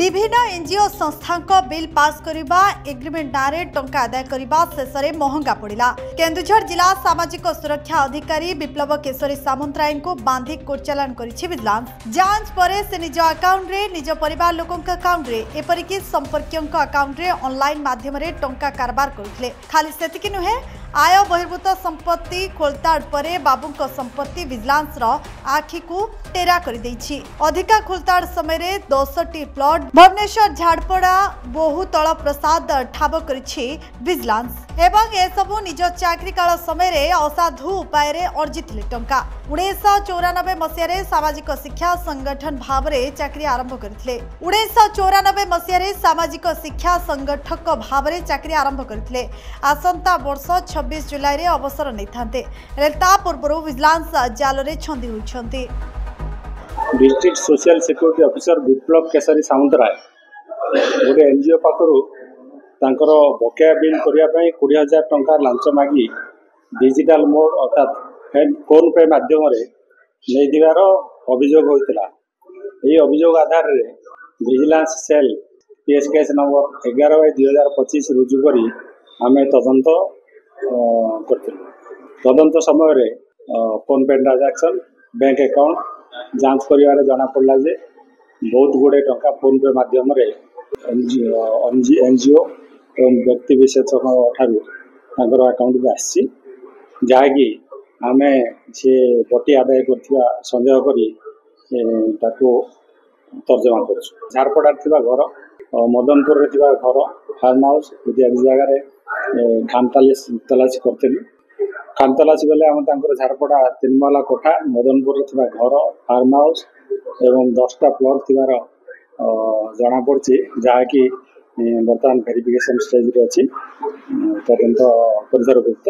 विभिन्न एनजीओ संस्था bill pass करने एग्रीमेंट नारे टंका आदाय करने शेष में महंगा पड़ा। केन्दुझर जिला सामाजिक सुरक्षा अधिकारी विप्लव केशरी सामंतराय को बांधी कोर्ट चालान करिछि विजिलेंस। जांच पर से निज अकाउंट रे निज परिवार लोकों अकाउंट रे एपरिक संपर्कियों अकाउंट रे ऑनलाइन माध्यम रे टंका कारबार करथिले। खाली सेतिक नुहे आय बहिर्भूत संपत्ति खोलताड़ परे बाबूंक संपत्ति विजिलेंस रो आखि को टेरा कर दैछि। अधिका खोलताड़ समय 10टी प्लॉट भुवनेश्वर झाड़पड़ा बहुतल प्रसाद ठाब करिछि विजिलेंस एवं ए सबु निज चाकरी काल समय असाधु उपाय रे अर्जिथिले टंका। 1994 मसिया सामाजिक शिक्षा संगठन भाव में चाकरी आरंभ करथिले। 1994 मसिया सामाजिक शिक्षा संगठक भाव में चाकरी आरंभ करथिले। आसंता वर्ष 26 जुलाई रे अवसर नहीं थांते ता पूर्व विजिलेंस जाल रे छंदी होइछंती। डिस्ट्रिक्ट सोशल सिक्योरिटी ऑफिसर विप्लव केशरी सामंतराय गोटे एनजीओ पाखरु तांकर बकेया बिल करिया पई 20,000 टंका लांच मागी डिजिटल मोड अर्थात फोन पे माध्यम रे नै दिवार अभियोग होइतला। एही अभियोग आधार रे vigilance cell PS case number 11/2025 रुजु करी आमे तदंत करथिलु। तदंत समय रे फोन पे ट्रांजैक्शन बैंक अकाउंट जांच करिवारे जाना पड़ला जे बहुत गुड़े टंका फोन पे माध्यम रे एनजीओ एवं व्यक्ति विशेष ठारू तांकर अकाउंट में आसी जहाँकि आमे से बटी आदाय करथिबा संदेह करी ताको तर्जमा करछु। झारपड़ा थिबा घर मदनपुर रे थिबा घर फार्म हाउस इत्यादि जगह रे खानतलाशी करथिलु। खानतलाशी बेले हम तांकर झारपड़ा 3 महला कोठा मदनपुर रे थिबा घर फार्म हाउस एवं 10टा प्लॉट थिबार जना पड़छि जहाँकि बर्तमान वेरिफिकेशन स्टेज रे अछि। तदंत परिसरभुक्त